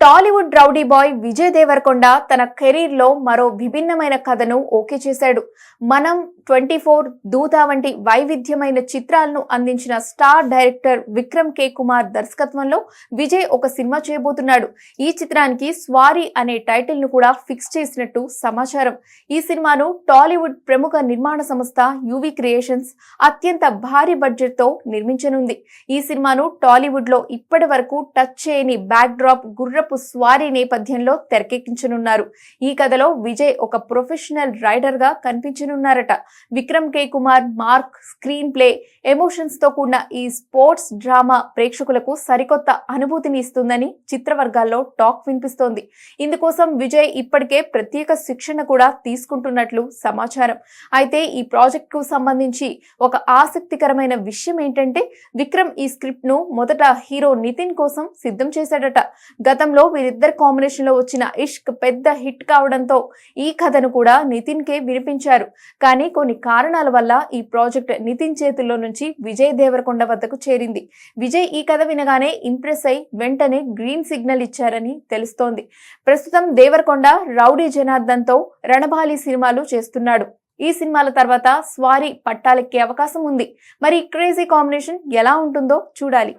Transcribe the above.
Tollywood rowdy boy Vijay Devarakonda తన career లో మరో విభిన్నమైన కథను ఓకే చేశాడు. మనం 24, దూత వంటి వైవిధ్యమైన చిత్రాలను అందించిన star director Vikram K Kumar దర్శకత్వంలో విజయ్ ఒక సినిమా చేయబోతున్నాడు. ఈ చిత్రానికి స్వారీ అనే టైటిల్ ను కూడా ఫిక్స్ చేసినట్టు సమాచారం. ఈ సినిమాను టాలీవుడ్ ప్రముఖ నిర్మాణ సంస్థ యువి క్రియేషన్స్ అత్యంత భారీ బడ్జెట్ తో నిర్మించనుంది. ఈ సినిమాను టాలీవుడ్ లో ఇప్పటి వరకు టచ్ చేయని బ్యాక్ డ్రాప్ గుర్రపు స్వారీ నేపథ్యంలో తెరకెక్కించనున్నారు. ఈ కథలో విజయ్ ఒక ప్రొఫెషనల్ రైడర్ గా కనిపించనున్నారట. Vikram K Kumar mark screenplay, emotions తో కూడిన ఈ స్పోర్ట్స్ డ్రామా ప్రేక్షకులకు సరికొత్త అనుభూతిని ఇస్తుందని చిత్రవర్గాల్లో టాక్ వినిపిస్తోంది. ఇందుకోసం విజయ్ ఇప్పటికే ప్రత్యేక శిక్షణ కూడా తీసుకుంటున్నట్లు సమాచారం. అయితే ఈ ప్రాజెక్ట్ కు సంబంధించి ఒక ఆసక్తికరమైన విషయం ఏంటంటే, విక్రమ్ ఈ స్క్రిప్ట్ ను మొదట హీరో నితిన్ కోసం సిద్ధం చేశాడట. గతంలో వీరిద్దరు కాంబినేషన్ లో వచ్చిన ఇష్క్ పెద్ద హిట్ కావడంతో ఈ కథను కూడా నితిన్ కే వినిపించారు. కానీ కొన్ని కారణాల వల్ల ఈ ప్రాజెక్ట్ నితిన్ చేతుల్లో నుంచి విజయ్ దేవరకొండ వద్దకు చేరింది. విజయ్ ఈ కథ వినగానే ఇంప్రెస్ అయి వెంటనే గ్రీన్ సిగ్నల్ ఇచ్చారని తెలుస్తోంది. ప్రస్తుతం దేవరకొండ రౌడీ జనార్దన్ తో రణబాలి సినిమాలు చేస్తున్నాడు. ఈ సినిమాల తర్వాత స్వారీ పట్టాలెక్కే అవకాశం ఉంది. మరి క్రేజీ కాంబినేషన్ ఎలా ఉంటుందో చూడాలి.